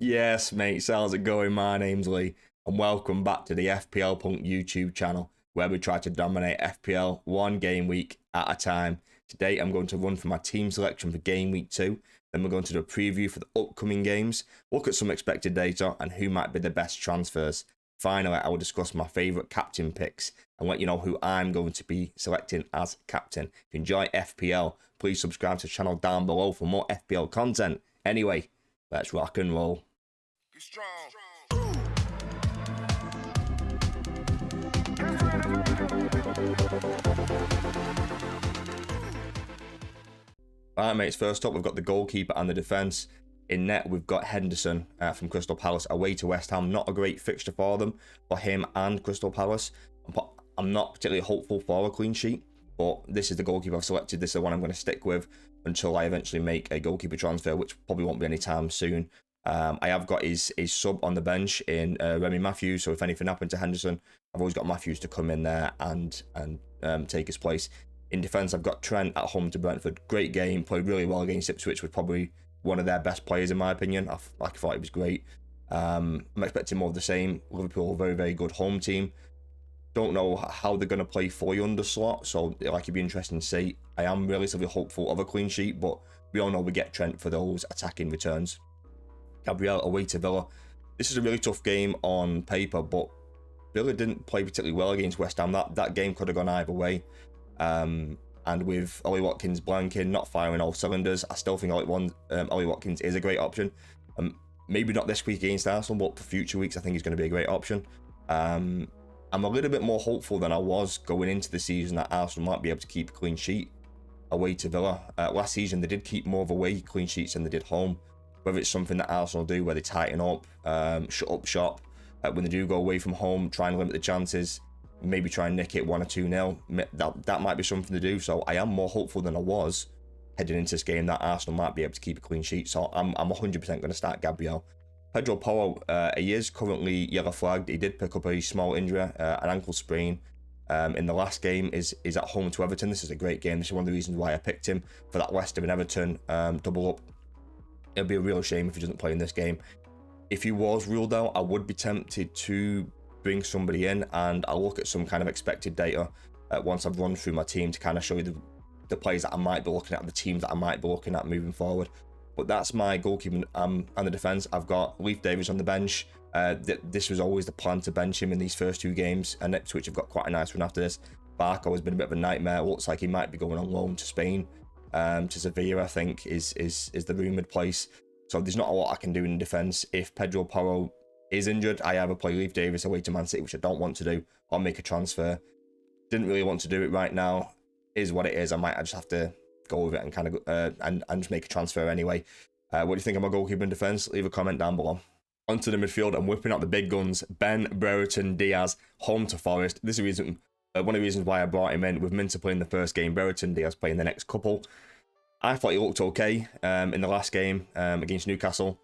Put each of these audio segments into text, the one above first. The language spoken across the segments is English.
Yes, mate, how's it going? My name's Lee, and welcome back to the FPL Punk YouTube channel, where we try to dominate FPL one game week at a time. Today, I'm going to run through my team selection for game week 2, then we're going to do a preview for the upcoming games, look at some expected data, and who might be the best transfers. Finally, I will discuss my favourite captain picks, and let you know who I'm going to be selecting as captain. If you enjoy FPL, please subscribe to the channel down below for more FPL content. Anyway, let's rock and roll. Alright mates, first up we've got the goalkeeper and the defence. In net we've got Henderson from Crystal Palace away to West Ham. Not a great fixture for them, for him and Crystal Palace. I'm not particularly hopeful for a clean sheet, but this is the goalkeeper I've selected. This is the one I'm going to stick with until I eventually make a goalkeeper transfer, which probably won't be anytime soon. I have got his sub on the bench in Remy Matthews, so if anything happened to Henderson, I've always got Matthews to come in there and take his place. In defence, I've got Trent at home to Brentford. Great game, played really well against Ipswich, was probably one of their best players in my opinion. I thought he was great. I'm expecting more of the same. Liverpool, very, very good home team. Don't know how they're going to play fully under slot, so it'd be interesting to see. I am relatively hopeful of a clean sheet, but we all know we get Trent for those attacking returns. Gabriel away to Villa. This is a really tough game on paper, but Villa didn't play particularly well against West Ham. That game could have gone either way. And with Ollie Watkins blanking, not firing all cylinders, I still think Ollie Watkins is a great option. Maybe not this week against Arsenal, but for future weeks, I think he's going to be a great option. I'm a little bit more hopeful than I was going into the season that Arsenal might be able to keep a clean sheet away to Villa. Last season, they did keep more of away clean sheets than they did home. Whether it's something that Arsenal do where they tighten up, shut up shop, when they do go away from home, try and limit the chances, maybe try and nick it 1 or 2-0, that might be something to do. So I am more hopeful than I was heading into this game that Arsenal might be able to keep a clean sheet. So I'm 100% going to start Gabriel. Pedro Porro, he is currently yellow flagged. He did pick up a small injury, an ankle sprain. In the last game is at home to Everton. This is a great game. This is one of the reasons why I picked him for that West Ham and Everton double up. It'll be a real shame if he doesn't play in this game. If he was ruled out, I would be tempted to bring somebody in, and I'll look at some kind of expected data once I've run through my team to kind of show you the players that I might be looking at, the teams that I might be looking at moving forward. But that's my goalkeeper and the defence. I've got Leif Davis on the bench. This was always the plan to bench him in these first 2 games, and Ipswich have got quite a nice one after this. Barco has been a bit of a nightmare. Looks like he might be going on loan to Spain. To Sevilla, I think, is the rumoured place. So there's not a lot I can do in defence. If Pedro Porro is injured, I either play Leif Davis away to Man City, which I don't want to do, or make a transfer. Didn't really want to do it right now. Is what it is. I might just have to go with it and kind of and just make a transfer anyway. What do you think of my goalkeeper and defence? Leave a comment down below. Onto the midfield, I'm whipping out the big guns. Ben Brereton Diaz, home to Forest. This is one of the reasons why I brought him in. With Minter playing the first game, Brereton Diaz playing the next couple. I thought he looked okay in the last game against Newcastle.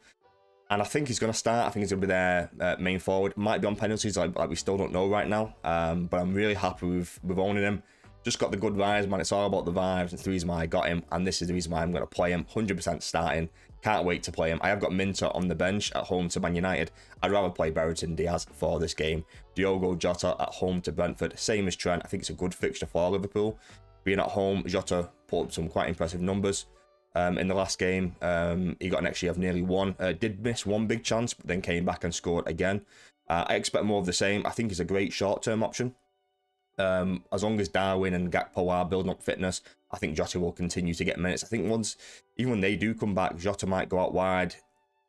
And I think he's going to start. I think he's going to be their main forward. Might be on penalties, like we still don't know right now. But I'm really happy with owning him. Just got the good vibes, man. It's all about the vibes. It's the reason why I got him. And this is the reason why I'm going to play him. 100% starting. Can't wait to play him. I have got Minter on the bench at home to Man United. I'd rather play Brereton Diaz for this game. Diogo Jota at home to Brentford. Same as Trent. I think it's a good fixture for Liverpool. Being at home, Jota put up some quite impressive numbers. In the last game, he got an XG of nearly 1. Did miss one big chance, but then came back and scored again. I expect more of the same. I think he's a great short-term option. As long as Darwin and Gakpo are building up fitness, I think Jota will continue to get minutes. I think even when they do come back, Jota might go out wide,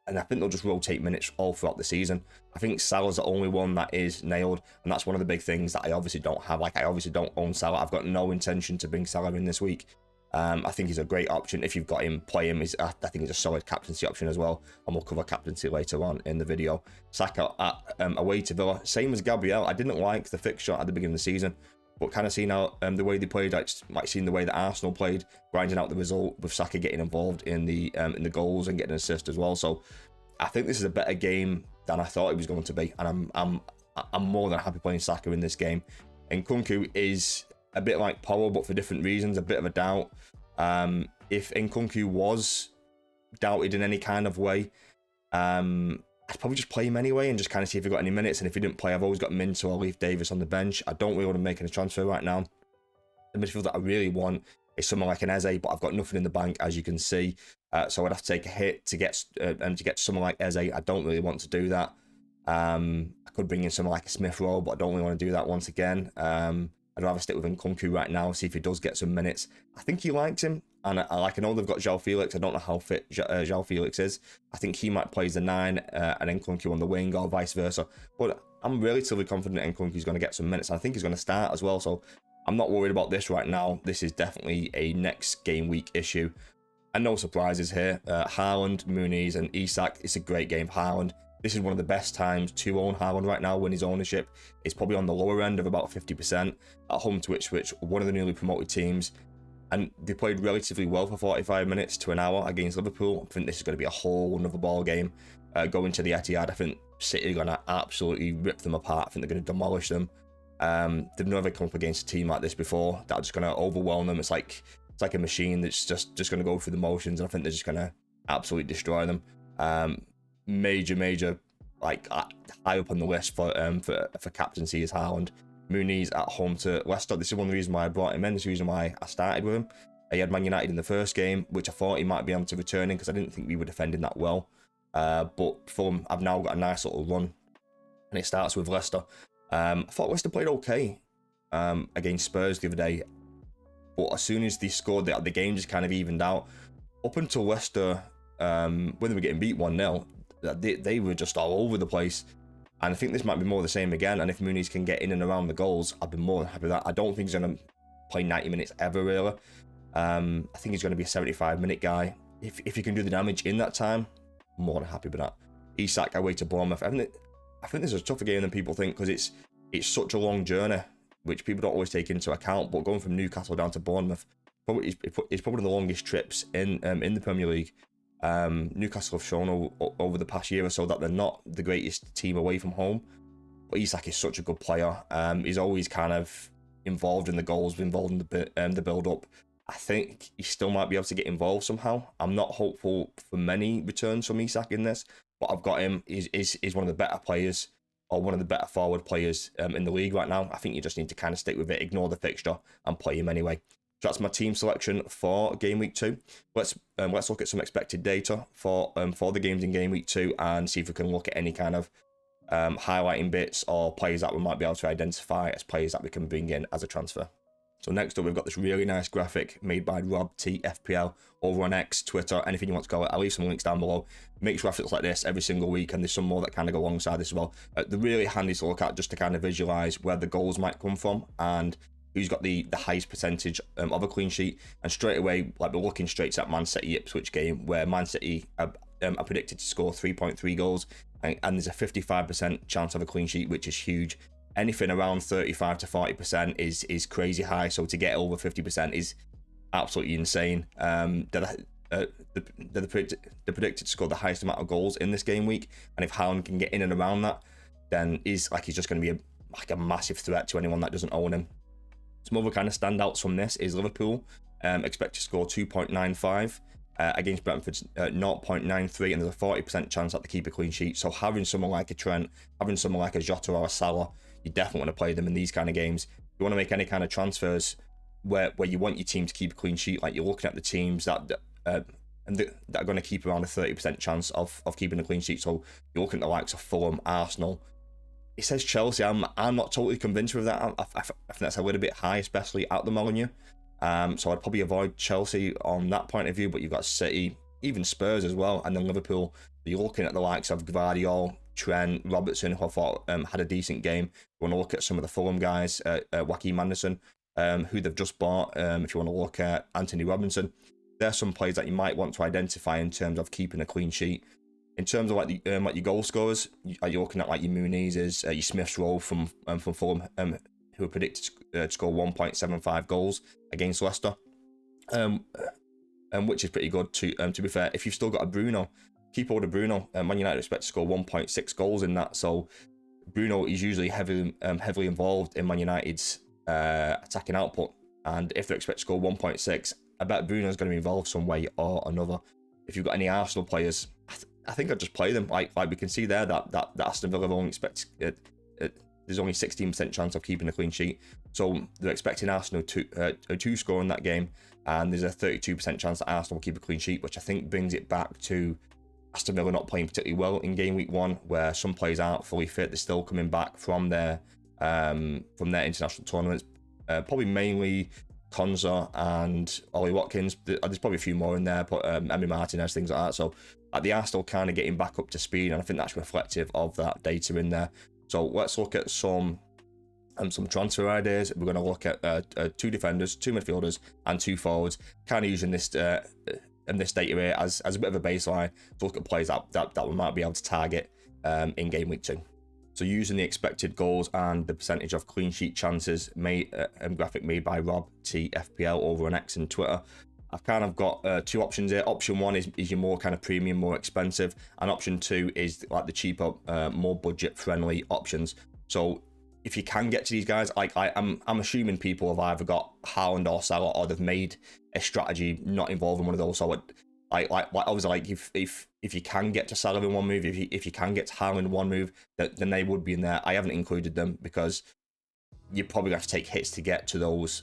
and I think they'll just rotate minutes all throughout the season. I think Salah's the only one that is nailed, and that's one of the big things that I obviously don't have. I obviously don't own Salah. I've got no intention to bring Salah in this week. I think he's a great option. If you've got him, play him. I think he's a solid captaincy option as well, and we'll cover captaincy later on in the video. Saka away to Villa, same as Gabriel. I didn't like the fixture at the beginning of the season, but kind of seeing how the way they played, like seeing the way that Arsenal played, grinding out the result with Saka getting involved in the goals and getting an assist as well. So I think this is a better game than I thought it was going to be, and I'm more than happy playing Saka in this game. And Nkunku is a bit like Porro, but for different reasons, a bit of a doubt. If Nkunku was doubted in any kind of way, I'd probably just play him anyway and just kind of see if he got any minutes. And if he didn't play, I've always got Min, so I'll leave Davis on the bench. I don't really want to make any transfer right now. The midfield that I really want is someone like an Eze, but I've got nothing in the bank, as you can see. So I'd have to take a hit to get someone like Eze. I don't really want to do that. I could bring in someone like a Smith Rowe, but I don't really want to do that once again. I'd rather stick with Nkunku right now, see if he does get some minutes. I think he likes him, and I know they've got João Felix. I don't know how fit João Felix is. I think he might play as the 9 and Nkunku on the wing, or vice versa. But I'm relatively confident Nkunku's going to get some minutes. I think he's going to start as well, so I'm not worried about this right now. This is definitely a next game week issue. And no surprises here. Haaland, Muniz, and Isak. It's a great game for Haaland. This is one of the best times to own Haaland right now when his ownership is probably on the lower end of about 50% at home to Ipswich, one of the newly promoted teams. And they played relatively well for 45 minutes to an hour against Liverpool. I think this is going to be a whole another ball game. Going to the Etihad, I think City are going to absolutely rip them apart. I think they're going to demolish them. They've never come up against a team like this before. That's just going to overwhelm them. It's like a machine that's just going to go through the motions. And I think they're just going to absolutely destroy them. Major, like high up on the list for captaincy is Haaland. Muniz at home to Leicester. This is one of the reasons why I brought him in. This is the reason why I started with him. He had Man United in the first game, which I thought he might be able to return in because I didn't think we were defending that well. But Fulham, I've now got a nice little run, and it starts with Leicester. I thought Leicester played okay against Spurs the other day, but as soon as they scored, the game just kind of evened out. Up until Leicester, when they were getting beat 1-0, they were just all over the place. And I think this might be more of the same again. And if Muniz can get in and around the goals, I'd be more than happy with that. I don't think he's going to play 90 minutes ever, really. I think he's going to be a 75-minute guy. If he can do the damage in that time, I'm more than happy with that. Isak away to Bournemouth. I think this is a tougher game than people think because it's such a long journey, which people don't always take into account. But going from Newcastle down to Bournemouth, it's probably the longest trips in the Premier League. Newcastle have shown over the past year or so that they're not the greatest team away from home, but Isak is such a good player. He's always kind of involved in the goals, involved in the build-up. I think he still might be able to get involved somehow. I'm not hopeful for many returns from Isak in this, but I've got him. He's one of the better players, or one of the better forward players in the league right now. I think you just need to kind of stick with it, ignore the fixture, and play him anyway. So that's my team selection for Game Week 2. Let's look at some expected data for the games in Game Week 2 and see if we can look at any kind of highlighting bits or players that we might be able to identify as players that we can bring in as a transfer. So next up, we've got this really nice graphic made by robtfpl over on X, Twitter, anything you want to call it. I'll leave some links down below. Makes graphics like this every single week, and there's some more that kind of go alongside this as well. They're really handy to look at just to kind of visualize where the goals might come from and who's got the highest percentage of a clean sheet. And straight away, like, we're looking straight to that Man City Ipswich game where Man City are predicted to score 3.3 goals, and there's a 55% chance of a clean sheet, which is huge. Anything around 35 to 40% is crazy high, so to get over 50% is absolutely insane. They're predicted to score the highest amount of goals in this game week, and if Haaland can get in and around that, then he's just going to be a massive threat to anyone that doesn't own him. Some other kind of standouts from this is Liverpool expect to score 2.95 against Brentford's 0.93, and there's a 40% chance that they keep a clean sheet. So having someone like a Trent, having someone like a Jota or a Salah, you definitely want to play them in these kind of games. If you want to make any kind of transfers where you want your team to keep a clean sheet, like you're looking at the teams that are going to keep around a 30% chance of keeping a clean sheet. So you're looking at the likes of Fulham, Arsenal. It says Chelsea. I'm not totally convinced with that. I think that's a little bit high, especially at the Molineux. So I'd probably avoid Chelsea on that point of view, but you've got City, even Spurs as well, and then Liverpool. You're looking at the likes of Gvardiol, Trent, Robertson, who I thought had a decent game. You want to look at some of the Fulham guys, Joachim Anderson, who they've just bought. If you want to look at Anthony Robinson, there's some players that you might want to identify in terms of keeping a clean sheet. In terms of like your goal scorers, you're looking at like your Muniz's, your Smith Rowe from Fulham, who are predicted to score 1.75 goals against Leicester, which is pretty good. To be fair, if you've still got a Bruno, keep hold of Bruno. Man United expect to score 1.6 goals in that, so Bruno is usually heavily involved in Man United's attacking output, and if they expect to score 1.6, I bet Bruno's going to be involved some way or another. If you've got any Arsenal players, I think I'd just play them. Like we can see there that Aston Villa only expect there's only 16% chance of keeping a clean sheet, so they're expecting Arsenal to score in that game, and there's a 32% chance that Arsenal will keep a clean sheet, which I think brings it back to Aston Villa not playing particularly well in game week 1, where some players aren't fully fit. They're still coming back from their international tournaments, probably mainly Konza and Ollie Watkins. There's probably a few more in there, but Emi Martinez, things like that. So they are still kind of getting back up to speed, and I think that's reflective of that data in there. So let's look at some transfer ideas. We're going to look at 2 defenders, 2 midfielders, and 2 forwards, kind of using this data here as a bit of a baseline to look at players that we might be able to target in game week 2. So using the expected goals and the percentage of clean sheet chances graphic made by robtfpl over on X and Twitter, I've kind of got 2 options here. Option 1 is your more kind of premium, more expensive, and option 2 is like the cheaper, more budget friendly options. So if you can get to these guys, like I'm assuming people have either got Haaland or Salah, or they've made a strategy not involving one of those. So obviously, like if you can get to Salah in one move, if you can get to Haaland in one move, then they would be in there. I haven't included them because you probably have to take hits to get to those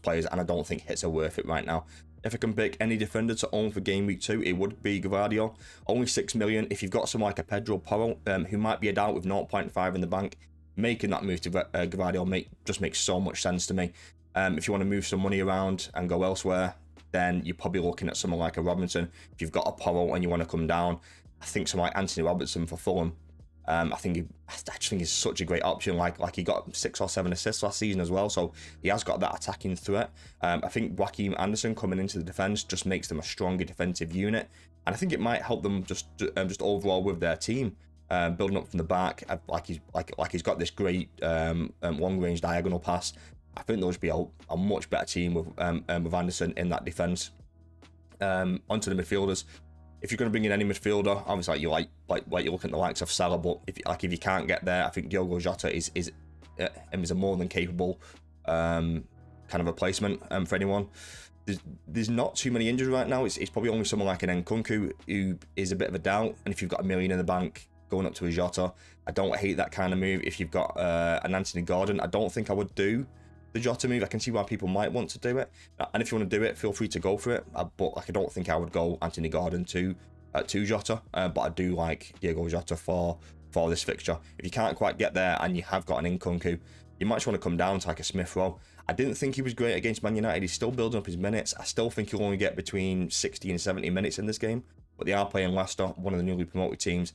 players, and I don't think hits are worth it right now. If I can pick any defender to own for game week 2, it would be Gvardiol. Only 6 million. If you've got someone like a Pedro Porro, who might be a doubt with 0.5 in the bank, making that move to Gvardiol just makes so much sense to me. If you want to move some money around and go elsewhere, then you're probably looking at someone like a Robinson. If you've got a Porro and you want to come down, I think someone like Anthony Robertson for Fulham, I just think he's such a great option. Like he got 6 or 7 assists last season as well, so he has got that attacking threat. I think Joachim Andersen coming into the defense just makes them a stronger defensive unit, and I think it might help them just overall with their team, building up from the back. Like he's got this great long range diagonal pass. I think they'll just be a much better team with Andersen in that defense. Onto the midfielders. If you're going to bring in any midfielder, obviously you're looking at the likes of Salah, but if you can't get there, I think Diogo Jota is a more than capable kind of replacement for anyone. There's not too many injuries right now. It's probably only someone like an Nkunku who is a bit of a doubt, and if you've got $1 million in the bank going up to a Jota, I don't hate that kind of move. If you've got an Anthony Gordon, I don't think I would do the Jota move. I can see why people might want to do it, and if you want to do it, feel free to go for it. But I don't think I would go Anthony Gordon to Jota, but I do like Diogo Jota for this fixture. If you can't quite get there and you have got an Nkunku, you might just want to come down to like a Smith Rowe. I didn't think he was great against Man United. He's still building up his minutes. I still think he'll only get between 60 and 70 minutes in this game, but they are playing Leicester, one of the newly promoted teams.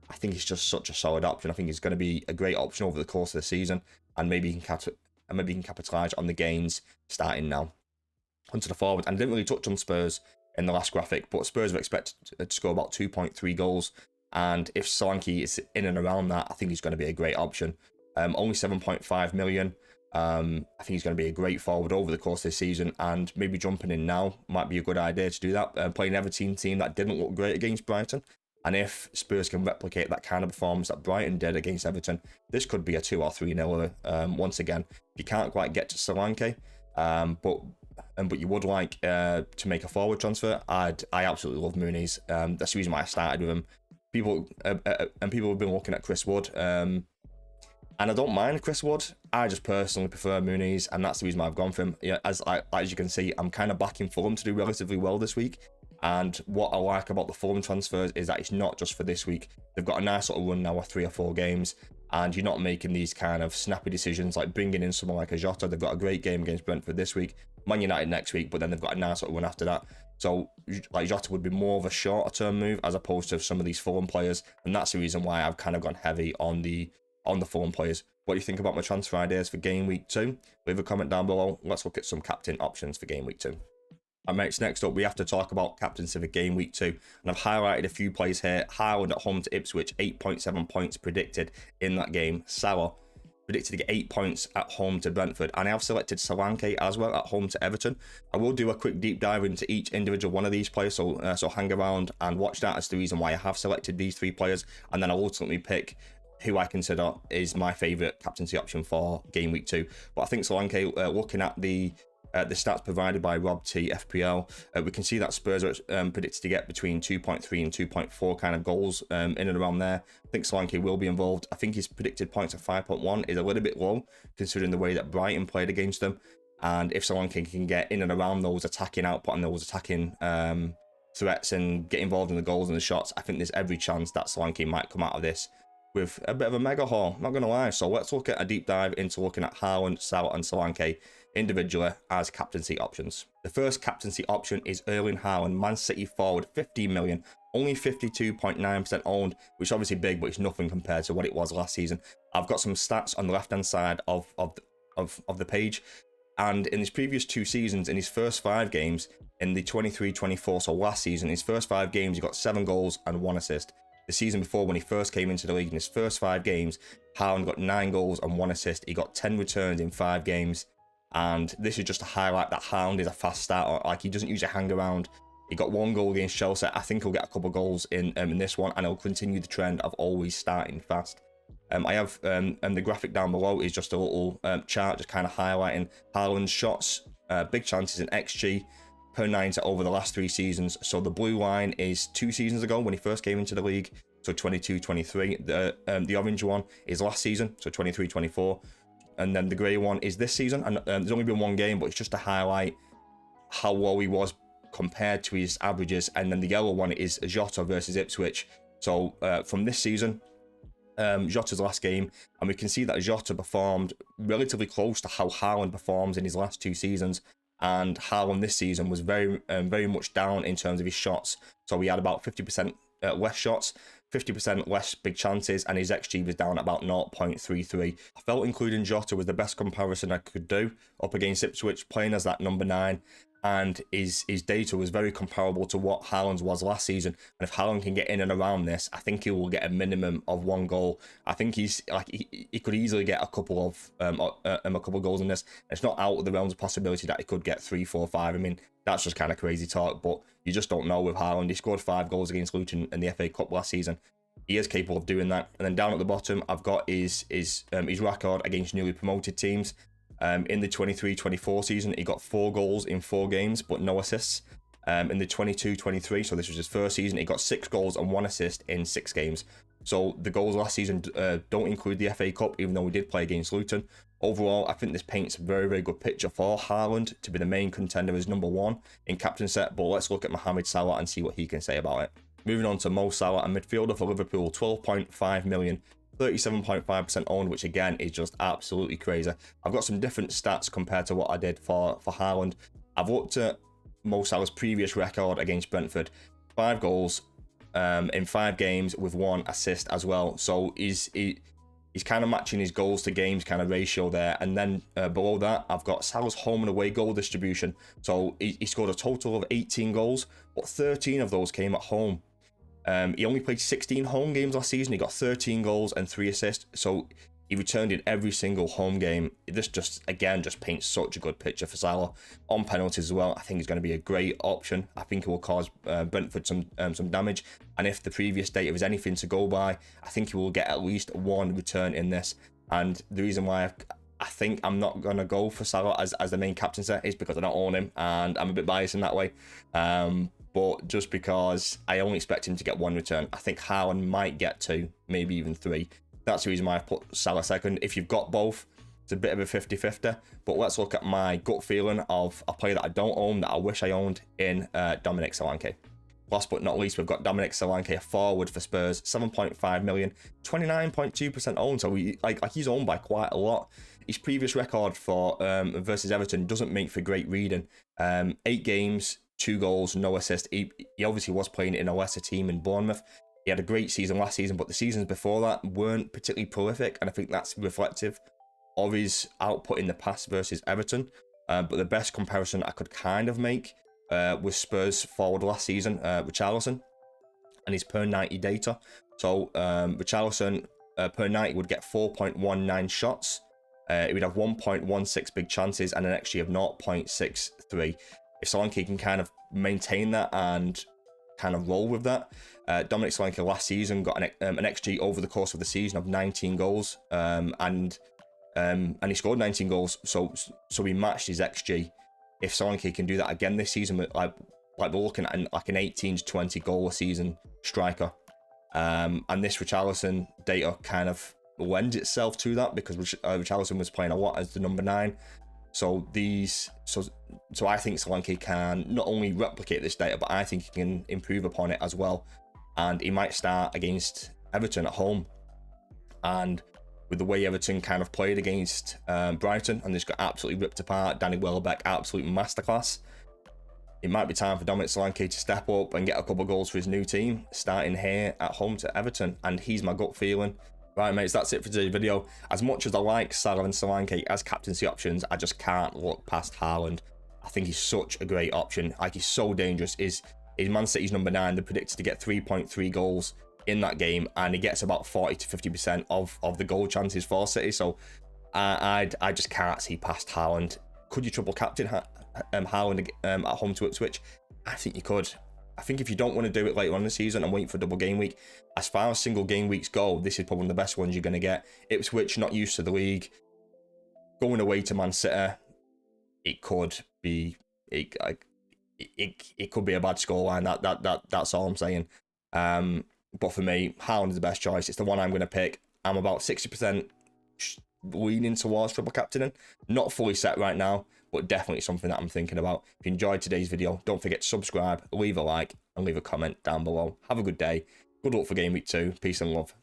I think he's just such a solid option. I think he's going to be a great option over the course of the season, and maybe he can capitalise on the gains starting now. Onto the forward, and I didn't really touch on Spurs in the last graphic, but Spurs are expected to score about 2.3 goals, and if Solanke is in and around that, I think he's going to be a great option. Only 7.5 million. I think he's going to be a great forward over the course of this season, and maybe jumping in now might be a good idea to do that. Playing Everton team that didn't look great against Brighton, and if Spurs can replicate that kind of performance that Brighton did against Everton, this could be a 2 or 3-0 once again. If you can't quite get to Solanke, but you would like to make a forward transfer, I absolutely love Muniz. That's the reason why I started with him. People have been looking at Chris Wood, and I don't mind Chris Wood. I just personally prefer Muniz, and that's the reason why I've gone for him. Yeah, as you can see, I'm kind of backing Fulham to do relatively well this week. And what I like about the Fulham transfers is that it's not just for this week. They've got a nice little run now of 3 or 4 games, and you're not making these kind of snappy decisions like bringing in someone like a Jota. They've got a great game against Brentford this week, Man United next week, but then they've got a nice little run after that. So like Jota would be more of a shorter term move as opposed to some of these Fulham players, and that's the reason why I've kind of gone heavy on the Fulham players. What do you think about my transfer ideas for game week 2? Leave a comment down below. Let's look at some captain options for game week 2. And mates, next up, we have to talk about captaincy for game week 2. And I've highlighted a few plays here. Haaland at home to Ipswich, 8.7 points predicted in that game. Salah predicted to get 8 points at home to Brentford. And I have selected Solanke as well at home to Everton. I will do a quick deep dive into each individual one of these players, so hang around and watch that as the reason why I have selected these 3 players. And then I'll ultimately pick who I consider is my favourite captaincy option for game week 2. But I think Solanke, looking at the The stats provided by robtfpl, we can see that Spurs are predicted to get between 2.3 and 2.4 kind of goals in and around there. I think Solanke will be involved. I think his predicted points of 5.1 is a little bit low considering the way that Brighton played against them. And if Solanke can get in and around those attacking output and those attacking threats and get involved in the goals and the shots, I think there's every chance that Solanke might come out of this with a bit of a mega haul, not going to lie. So let's look at a deep dive into looking at Haaland, Salah and Solanke individually as captaincy options. The first captaincy option is Erling Haaland, Man City forward, 15 million, only 52.9% owned, which is obviously big, but it's nothing compared to what it was last season. I've got some stats on the left-hand side of the page. And in his previous 2 seasons, in his first 5 games, in the 23-24, so last season, his first 5 games, he got 7 goals and 1 assist. The season before, when he first came into the league, in his first 5 games, Haaland got 9 goals and 1 assist. He got 10 returns in 5 games. And this is just to highlight that Haaland is a fast starter. Like, he doesn't usually hang around. He got 1 goal against Chelsea. I think he'll get a couple goals in this one, and he'll continue the trend of always starting fast. I have the graphic down below is just a little chart just kind of highlighting Haaland's shots, big chances in XG per 90 over the last 3 seasons. So the blue line is 2 seasons ago when he first came into the league, so 22-23. The orange one is last season, so 23-24. And then the grey one is this season. And there's only been 1 game, but it's just to highlight how low he was compared to his averages. And then the yellow one is Jota versus Ipswich. So from this season, Jota's last game, and we can see that Jota performed relatively close to how Haaland performs in his last 2 seasons. And Haaland this season was very much down in terms of his shots. So he had about 50% less shots, 50% less big chances, and his XG was down at about 0.33. I felt including Jota was the best comparison I could do up against Ipswich, playing as that number 9. And his data was very comparable to what Haaland's was last season. And if Haaland can get in and around this, I think he will get a minimum of 1 goal. I think he's like he could easily get a couple of goals in this. It's not out of the realms of possibility that he could get 3, 4, 5. I mean, that's just kind of crazy talk, but you just don't know with Haaland. He scored 5 goals against Luton in the FA Cup last season. He is capable of doing that. And then down at the bottom, I've got his record against newly promoted teams. In the 23-24 season, he got 4 goals in 4 games, but no assists. In the 22-23, so this was his first season, he got 6 goals and 1 assist in 6 games. So the goals last season don't include the FA Cup, even though we did play against Luton. Overall, I think this paints a very good picture for Haaland to be the main contender as number 1 in captain set. But let's look at Mohamed Salah and see what he can say about it. Moving on to Mo Salah, a midfielder for Liverpool, 12.5 million. 37.5% owned, which again is just absolutely crazy. I've got some different stats compared to what I did for Haaland. I've looked at Mo Salah's previous record against Brentford, 5 goals in 5 games with 1 assist as well. So he's kind of matching his goals to games kind of ratio there. And then below that, I've got Salah's home and away goal distribution. So he scored a total of 18 goals, but 13 of those came at home. He only played 16 home games last season. He got 13 goals and 3 assists. So he returned in every single home game. This just paints such a good picture for Salah. On penalties as well, I think he's going to be a great option. I think it will cause Brentford some damage. And if the previous data is anything to go by, I think he will get at least 1 return in this. And the reason why I think I'm not going to go for Salah as the main captain set is because I don't own him. And I'm a bit biased in that way. But just because I only expect him to get 1 return, I think Haaland might get 2, maybe even 3. That's the reason why I've put Salah second. If you've got both, it's a bit of a 50-50. But let's look at my gut feeling of a player that I don't own, that I wish I owned in Dominic Solanke. Last but not least, we've got Dominic Solanke, a forward for Spurs, 7.5 million, 29.2% owned. So he's owned by quite a lot. His previous record for versus Everton doesn't make for great reading. 8 games, 2 goals, no assist. He obviously was playing in a lesser team in Bournemouth. He had a great season last season, but the seasons before that weren't particularly prolific, and I think that's reflective of his output in the past versus Everton. But the best comparison I could kind of make was Spurs forward last season, Richarlison, and his per 90 data. So Richarlison per 90 would get 4.19 shots. He would have 1.16 big chances and an XG of 0.63. If Solanke can kind of maintain that and kind of roll with that, Dominic Solanke last season got an XG over the course of the season of 19 goals, and he scored 19 goals, so he matched his XG if Solanke can do that again this season, like we're looking at like an 18 to 20 goal a season striker. And this Richarlison data kind of lends itself to that, because Richarlison was playing a lot as the number 9. So I think Solanke can not only replicate this data, but I think he can improve upon it as well. And he might start against Everton at home. And with the way Everton kind of played against Brighton, and just got absolutely ripped apart, Danny Welbeck, absolute masterclass. It might be time for Dominic Solanke to step up and get a couple of goals for his new team, starting here at home to Everton. And he's my gut feeling. Right, mates, that's it for today's video. As much as I like Salah and Solanke as captaincy options, I just can't look past Haaland. I think he's such a great option. Like, he's so dangerous. Is Man City's number 9. They're predicted to get 3.3 goals in that game, and he gets about 40 to 50% of the goal chances for City. So I just can't see past Haaland. Could you triple captain Haaland at home to Ipswich? I think you could. I think if you don't want to do it later on in the season and wait for double game week, as far as single game weeks go, this is probably one of the best ones you're going to get. Ipswich, not used to the league, going away to Man City, it could be it could be a bad scoreline. That's all I'm saying. But for me, Haaland is the best choice. It's the one I'm going to pick. I'm about 60% leaning towards triple captaining. Not fully set right now, but definitely something that I'm thinking about. If you enjoyed today's video, don't forget to subscribe, leave a like, and leave a comment down below. Have a good day. Good luck for Game Week 2. Peace and love.